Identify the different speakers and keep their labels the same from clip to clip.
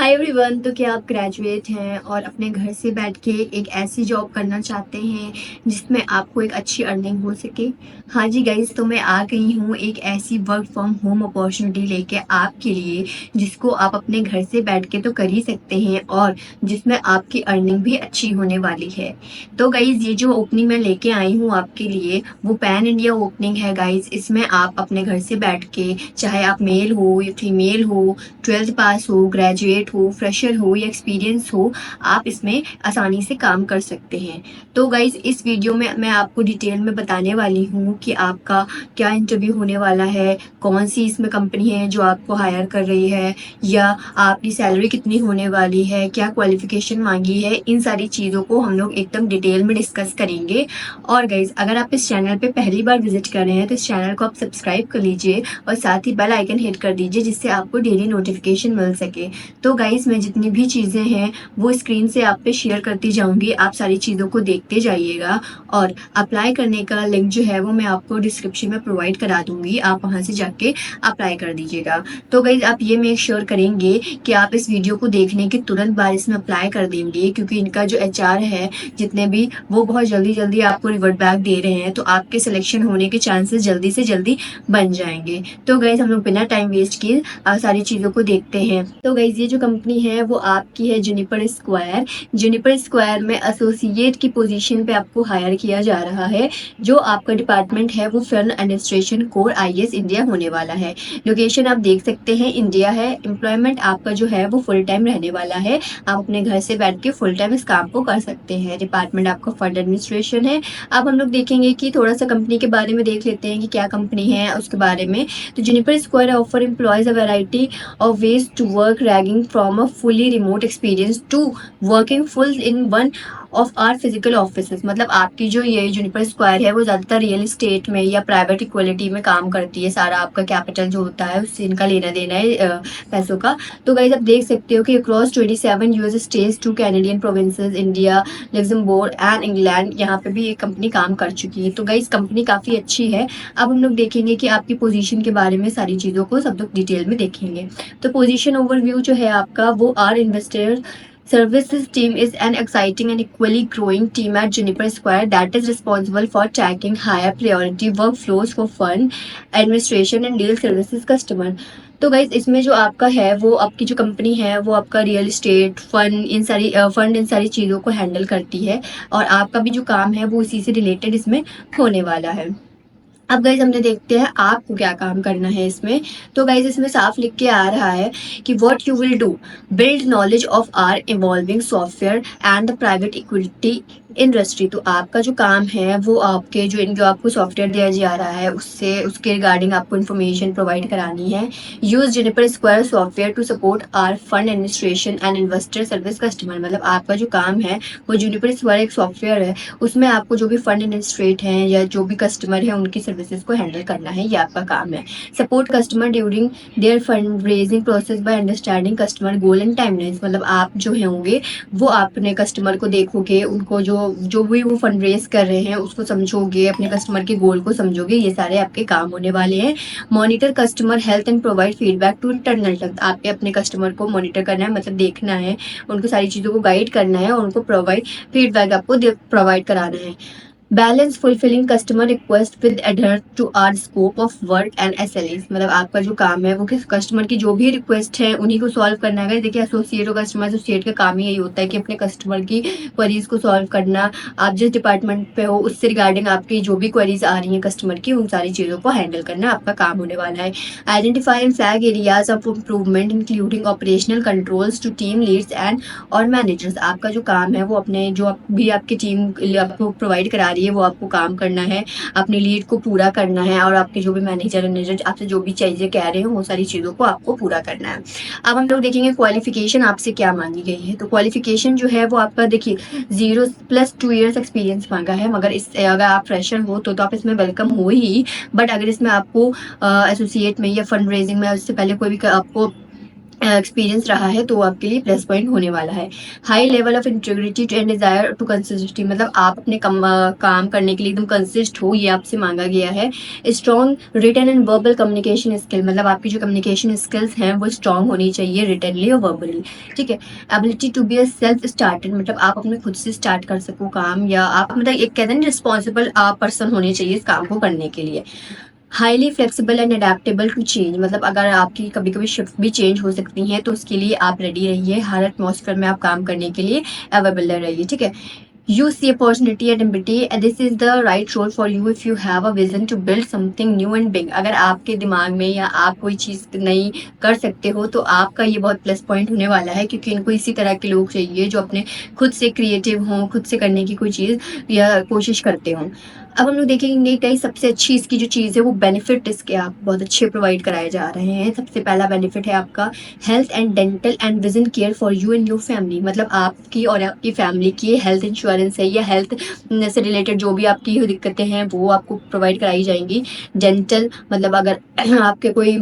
Speaker 1: Hi everyone. तो क्या आप ग्रेजुएट हैं और अपने घर से बैठ के एक ऐसी जॉब करना चाहते हैं जिसमें आपको एक अच्छी अर्निंग हो सके? हाँ जी गाइस, तो मैं आ गई हूँ एक ऐसी वर्क फ्रॉम होम अपॉर्चुनिटी लेके आपके लिए, जिसको आप अपने घर से बैठ के तो कर ही सकते हैं और जिसमें आपकी अर्निंग भी अच्छी होने वाली है। तो गाइस, ये जो ओपनिंग मैं लेके आई हूँ आपके लिए वो पैन इंडिया ओपनिंग है गाइस। इसमें आप अपने घर से बैठ के, चाहे आप मेल हो या फीमेल हो, 12th पास हो, ग्रेजुएट हो, फ्रेशर हो या एक्सपीरियंस हो, आप इसमें आसानी से काम कर सकते हैं। तो गाइज, इस वीडियो में मैं आपको डिटेल में बताने वाली हूँ कि आपका क्या इंटरव्यू होने वाला है, कौन सी इसमें कंपनी है जो आपको हायर कर रही है, या आपकी सैलरी कितनी होने वाली है, क्या क्वालिफिकेशन मांगी है। इन सारी चीज़ों को हम लोग एकदम डिटेल में डिस्कस करेंगे। और गाइज, अगर आप इस चैनल पे पहली बार विजिट कर रहे हैं तो इस चैनल को आप सब्सक्राइब कर लीजिए और साथ ही बेल आइकन हिट कर दीजिए, जिससे आपको डेली नोटिफिकेशन मिल सके। तो गाइस, मैं जितनी भी चीज़ें हैं वो स्क्रीन से आप पे शेयर करती जाऊंगी, आप सारी चीज़ों को देखते जाइएगा। और अप्लाई करने का लिंक जो है वो मैं आपको डिस्क्रिप्शन में प्रोवाइड करा दूंगी, आप वहां से जाके अप्लाई कर दीजिएगा। तो गाइस, आप ये मेक श्योर करेंगे कि आप इस वीडियो को देखने के तुरंत बाद इसमें अप्लाई कर देंगे, क्योंकि इनका जो HR है जितने भी, वो बहुत जल्दी जल्दी आपको रिवर्ट बैक दे रहे हैं, तो आपके सिलेक्शन होने के चांसेस जल्दी से जल्दी बन जाएंगे। तो गाइस, हम लोग बिना टाइम वेस्ट किए सारी चीज़ों को देखते हैं। तो गाइस, ये जो कंपनी है वो आपकी है जुनिपर स्क्वायर। जुनिपर स्क्वायर में एसोसिएट की पोजीशन पे आपको हायर किया जा रहा है। जो आपका डिपार्टमेंट है वो fund administration core IAS India होने वाला है। लोकेशन आप देख सकते हैं, इंडिया है। एम्प्लॉयमेंट आपका जो है वो फुल टाइम रहने वाला है, आप अपने घर से बैठ के फुल टाइम इस काम को कर सकते हैं। डिपार्टमेंट आपका फंड एडमिनिस्ट्रेशन है। अब हम लोग देखेंगे कि थोड़ा सा कंपनी के बारे में देख लेते हैं कि क्या कंपनी है उसके बारे में। तो juniper square offer employees a variety of ways to work, ranging from a fully remote experience to working full in one of our physical office. मतलब आपकी जो ये जुनिपर स्क्वायर है वो ज़्यादातर रियल इस्टेट में या प्राइवेट इक्वलिटी में काम करती है। सारा आपका कैपिटल जो होता है उससे इनका लेना देना है पैसों का। तो गाइस, आप देख सकते हो कि across 27 US states, 2 Canadian provinces, India, Luxembourg and England, यहाँ पे भी ये कंपनी काम कर चुकी है। तो गाइस, कंपनी काफ़ी अच्छी है। अब हम लोग देखेंगे कि आपकी पोजीशन के बारे में सारी चीज़ों को सब लोग डिटेल में देखेंगे। तो पोजीशन ओवरव्यू जो है आपका वो our investor services team is an exciting and equally growing team at Juniper Square that is responsible for tracking higher priority workflows for fund administration and deal services customer। तो guys, इसमें जो आपका है वो आपकी जो कंपनी है वो आपका रियल इस्टेट फंड इन सारी चीज़ों को हैंडल करती है, और आपका भी जो काम है वो इसी से रिलेटेड इसमें होने वाला है। अब गाइज, हमने देखते हैं आपको क्या काम करना है इसमें। तो गाइज, इसमें साफ लिख के आ रहा है कि what you will do, build knowledge of our evolving software and the private equity industry. तो आपका जो काम है वो आपके जो आपको सॉफ्टवेयर दिया जा रहा है उसके रिगार्डिंग आपको इन्फॉर्मेशन प्रोवाइड करानी है। Use Juniper Square software to support our fund administration and investor service customer. मतलब आपका जो काम है वो जुनिपर स्क्वायर एक सॉफ्टवेयर है, उसमें आपको जो भी फंड एडमिनिस्ट्रेट हैं या जो भी कस्टमर है उनकी सर्विसेज को हैंडल करना है, ये आपका काम है। Support customer during their fund raising process by understanding customer goal and timelines. मतलब आप जो होंगे वो अपने कस्टमर को देखोगे, उनको जो भी वो फंड रेज कर रहे हैं उसको समझोगे, अपने कस्टमर के गोल को समझोगे, ये सारे आपके काम होने वाले हैं। Monitor customer health and provide feedback to internal तक। आपके अपने कस्टमर को मॉनिटर करना है, मतलब देखना है, उनको सारी चीज़ों को गाइड करना है और उनको फीडबैक आपको प्रोवाइड कराना है। Balance fulfilling customer request with adhere to our scope of work and SLAs। मतलब आपका जो काम है वो किस कस्टमर की जो भी रिक्वेस्ट है उन्हीं को सॉल्व करना है। देखिए, एसोसिएट और कस्टमर एसोसिएट का काम ही यही होता है कि अपने कस्टमर की क्वेरीज को सॉल्व करना। आप जिस डिपार्टमेंट पे हो उससे रिगार्डिंग आपकी जो भी क्वेरीज आ रही हैं कस्टमर की, उन सारी चीज़ों को हैंडल करना आपका काम होने वाला है। Identify and flag areas of improvement including operational controls to team leads and और मैनेजर्स। आपका जो काम है वो अपने जो भी आपकी टीम आपको प्रोवाइड करा रही है वो आपको काम करना है, अपनी लीड को पूरा करना है, और आपके जो भी मैनेजर आपसे जो भी चीज़ें कह रहे हैं वो सारी चीज़ों को आपको पूरा करना है। अब हम लोग देखेंगे क्वालिफिकेशन आपसे क्या मांगी गई है। तो क्वालिफिकेशन जो है वो आपका देखिए 0 + 2 ईयर्स एक्सपीरियंस मांगा है, मगर अगर आप फ्रेशर हो तो आप इसमें वेलकम हो ही। बट अगर इसमें आपको एसोसिएट में या फंड रेजिंग में उससे पहले कोई भी आपको एक्सपीरियंस रहा है तो वो आपके लिए प्लस पॉइंट होने वाला है। High level of integrity and desire to consistency, मतलब आप अपने काम करने के लिए एकदम कंसिस्ट हो, ये आपसे मांगा गया है। Strong written and verbal communication skill, मतलब आपकी जो कम्युनिकेशन स्किल्स हैं वो स्ट्रॉन्ग होनी चाहिए रिटनली और वर्बली। ठीक है। Ability to be a self started, मतलब आप अपने खुद से स्टार्ट कर सको काम, या आप मतलब एक कहते हैं ना रिस्पॉन्सिबल पर्सन होने चाहिए इस काम को करने के लिए। Highly flexible and adaptable to change, मतलब अगर आपकी कभी कभी शिफ्ट भी चेंज हो सकती हैं तो उसके लिए आप रेडी रहिए, हर एटमॉस्फेयर में आप काम करने के लिए अवेलेबल रहिए। ठीक है। You see opportunity and ability and this is the right role for you if you have a vision to build something new and big। अगर आपके दिमाग में या आप कोई चीज़ नई कर सकते हो तो आपका ये बहुत प्लस पॉइंट होने वाला है, क्योंकि इनको इसी तरह के लोग चाहिए जो अपने खुद से क्रिएटिव हों, खुद से करने की कोई चीज़ या कोशिश करते हों। अब हम लोग देखेंगे कई सबसे अच्छी इसकी जो चीज़ है वो बेनिफिट इसके आप बहुत अच्छे प्रोवाइड कराए जा रहे हैं। सबसे पहला बेनिफिट है आपका health and dental and vision care for you and your family, मतलब आपकी और आपकी फैमिली की हेल्थ इंश्योरेंस है या हेल्थ से रिलेटेड जो भी आपकी दिक्कतें हैं वो आपको प्रोवाइड कराई जाएंगी। डेंटल मतलब अगर आपके कोई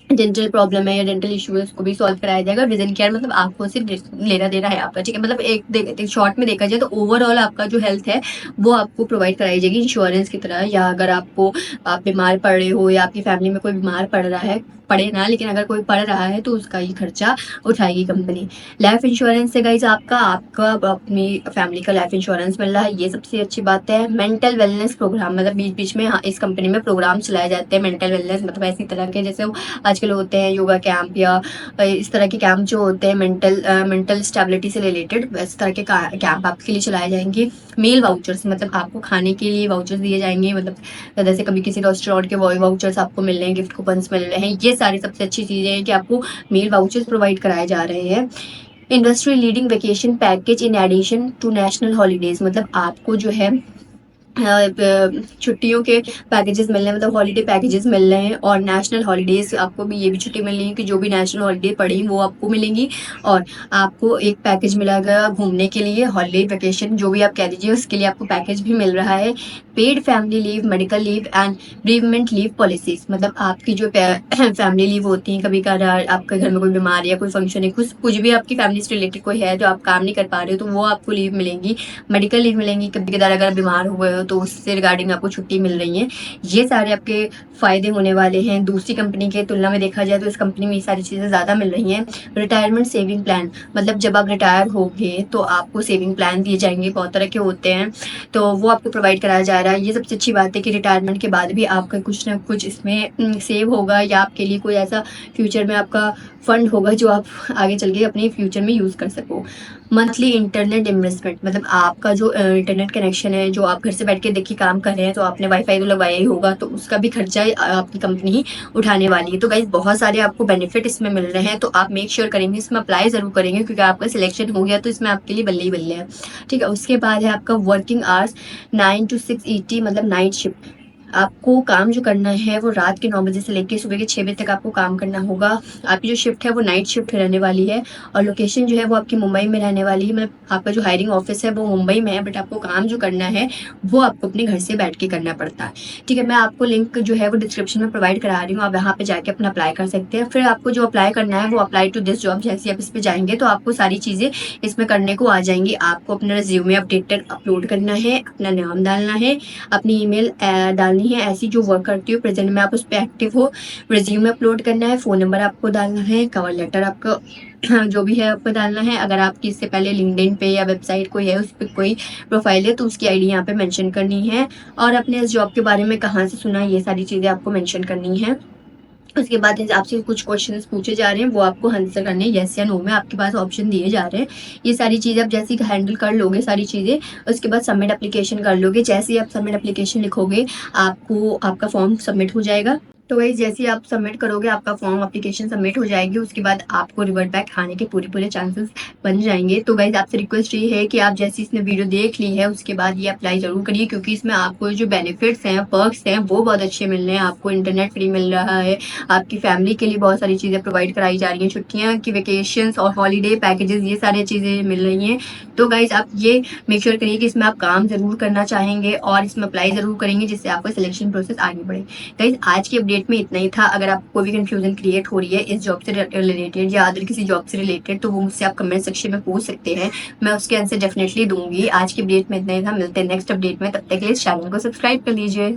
Speaker 1: डेंटल प्रॉब्लम है या डेंटल इशू है उसको भी सॉल्व कराया जाएगा। विजन केयर मतलब आंखों से लेना देना है आपका। ठीक है। मतलब एक शॉर्ट में देखा जाए तो ओवरऑल आपका जो हेल्थ है वो आपको प्रोवाइड कराई जाएगी इंश्योरेंस की तरह, या अगर आप बीमार पड़ रहे हो या आपकी फैमिली में कोई बीमार पड़ रहा है, पड़े ना लेकिन अगर कोई पड़ रहा है तो उसका ये खर्चा उठाएगी कंपनी। लाइफ इंश्योरेंस से गाइज आपका आपका अपनी फैमिली का लाइफ इंश्योरेंस मिल रहा है, ये सबसे अच्छी बात है। मेंटल वेलनेस प्रोग्राम, मतलब बीच बीच में इस कंपनी में प्रोग्राम चलाए जाते हैं मेंटल वेलनेस, मतलब ऐसी तरह के जैसे आजकल होते हैं योगा कैंप या इस तरह के कैंप जो होते हैं मेंटल स्टेबिलिटी से रिलेटेड, इस तरह के कैंप आपके लिए चलाए जाएंगे। मील वाउचर्स, मतलब आपको खाने के लिए वाउचर्स दिए जाएंगे, मतलब जैसे कभी किसी रेस्टोरेंट के वाउचर्स आपको मिल रहे हैं, गिफ्ट कूपन्स मिल रहे हैं, ये सारी सबसे अच्छी चीज़ें हैं कि आपको मील वाउचर्स प्रोवाइड कराए जा रहे हैं। Industry leading vacation package in addition to national holidays, मतलब आपको जो है छुट्टियों के पैकेजेस मिल रहे हैं, मतलब हॉलीडे पैकेजेस मिल रहे हैं, और नेशनल हॉलीडेज आपको भी ये भी छुट्टी मिल रही है कि जो भी नेशनल हॉलीडे पड़ी वो आपको मिलेंगी। और आपको एक पैकेज मिलेगा घूमने के लिए, हॉलीडे वेकेशन जो भी आप कह दीजिए उसके लिए आपको पैकेज भी मिल रहा है। Paid family leave, medical leave and bereavement leave policies, मतलब आपकी जो फैमिली लीव होती है, कभी कभार आपके घर में कोई बीमार या कोई फंक्शन है, कुछ भी आपकी फैमिली से रिलेटेड कोई है जो आप काम नहीं कर पा रहे हो तो वो आपको लीव मिलेंगी। मेडिकल लीव मिलेंगी, कभी कभार अगर बीमार हुए हो तो उससे रिगार्डिंग आपको छुट्टी मिल रही है। ये सारे आपके फायदे होने वाले हैं। दूसरी कंपनी के तुलना में देखा जाए तो इस कंपनी में ये सारी चीज़ें ज़्यादा मिल रही हैं। रिटायरमेंट सेविंग प्लान, मतलब जब आप रिटायर होंगे तो आपको सेविंग प्लान दिए जाएंगे, बहुत तरह के होते हैं, तो वो आपको प्रोवाइड कराया जा रहा है। ये सबसे अच्छी बात है कि रिटायरमेंट के बाद भी आपका कुछ ना कुछ इसमें सेव होगा, या आपके लिए कोई ऐसा फ्यूचर में आपका फंड होगा जो आप आगे चल के अपने फ्यूचर में यूज़ कर सको। मंथली इंटरनेट इन्वेस्टमेंट, मतलब आपका जो इंटरनेट कनेक्शन है, जो आप घर से बैठ के देखिए काम कर रहे हैं तो आपने वाईफाई तो लगवाया ही होगा, तो उसका भी खर्चा आपकी कंपनी ही उठाने वाली है। तो गाइज बहुत सारे आपको बेनिफिट इसमें मिल रहे हैं, तो आप मेक श्योर करेंगे इसमें अप्लाई ज़रूर करेंगे, क्योंकि आपका सिलेक्शन हो गया तो इसमें आपके लिए बल्ले ही बल्ले है। ठीक है। उसके बाद है आपका वर्किंग आवर्स 9 to 6 ET, मतलब नाइट शिफ्ट। आपको काम जो करना है वो रात के 9 बजे से लेकर सुबह के 6 बजे तक आपको काम करना होगा। आपकी जो शिफ्ट है वो नाइट शिफ्ट रहने वाली है, और लोकेशन जो है वो आपकी मुंबई में रहने वाली है, मतलब आपका जो हायरिंग ऑफिस है वो मुंबई में है, बट आपको काम जो करना है वो आपको अपने घर से बैठ के करना पड़ता है। ठीक है। मैं आपको लिंक जो है वो डिस्क्रिप्शन में प्रोवाइड करा रही हूँ, आप यहाँ पे जाके अपना अप्लाई कर सकते हैं। फिर आपको जो अप्लाई करना है वो अप्लाई टू दिस जॉब, जैसे आप इस पर जाएंगे तो आपको सारी चीज़ें इसमें करने को आ जाएंगी। आपको अपना रिज्यूमे अपडेटेड अपलोड करना है, अपना नाम डालना है, अपनी ईमेल डालनी है ऐसी जो वर्क करती हो प्रेजेंट में आप उस पर एक्टिव हो, रिज्यूमे अपलोड करना है, फ़ोन नंबर आपको डालना है, कवर लेटर आपको जो भी है आपको डालना है। अगर आपकी इससे पहले लिंक्डइन पे या वेबसाइट कोई है उस पर कोई प्रोफाइल है तो उसकी आईडी यहाँ पे मेंशन करनी है, और अपने इस जॉब के बारे में कहाँ से सुना ये सारी चीज़ें आपको मेंशन करनी है। उसके बाद आपसे कुछ क्वेश्चंस पूछे जा रहे हैं, वो आपको आंसर करने हैं, येस या नो में आपके पास ऑप्शन दिए जा रहे हैं। ये सारी चीज़ें आप जैसे ही हैंडल कर लोगे सारी चीज़ें, उसके बाद सबमिट एप्लीकेशन कर लोगे। जैसे ही आप सबमिट एप्लीकेशन लिखोगे आपको आपका फॉर्म सबमिट हो जाएगा। तो वही जैसे ही आप सबमिट करोगे आपका फॉर्म एप्लीकेशन सबमिट हो जाएगी, उसके बाद आपको रिवर्ट बैक आने के पूरे चांसेस बन जाएंगे। तो गाइज आपसे रिक्वेस्ट ये है कि आप जैसे इसने वीडियो देख ली है उसके बाद ये अप्लाई जरूर करिए, क्योंकि इसमें आपको जो बेनिफिट्स हैं, पर्क्स हैं, वो बहुत अच्छे मिल रहे हैं। आपको इंटरनेट फ्री मिल रहा है, आपकी फैमिली के लिए बहुत सारी चीज़ें प्रोवाइड कराई जा रही हैं, छुट्टियाँ की वेकेशंस और हॉलीडे पैकेजेस, ये सारी चीज़ें मिल रही हैं। तो गाइज आप ये मेक श्योर करिए कि इसमें आप काम ज़रूर करना चाहेंगे और इसमें अप्लाई ज़रूर करेंगे, जिससे आपका सिलेक्शन प्रोसेस आगे बढ़े। गाइज आज की अपडेट अपडेट में इतना ही था। अगर आपको कोई भी कंफ्यूजन क्रिएट हो रही है इस जॉब से रिलेटेड या अदर किसी जॉब से रिलेटेड, तो वो मुझसे आप कमेंट सेक्शन में पूछ सकते हैं, मैं उसके आंसर डेफिनेटली दूंगी। आज की अपडेट में इतना ही था, मिलते हैं नेक्स्ट अपडेट में, तब तक के लिए चैनल को सब्सक्राइब कर लीजिए।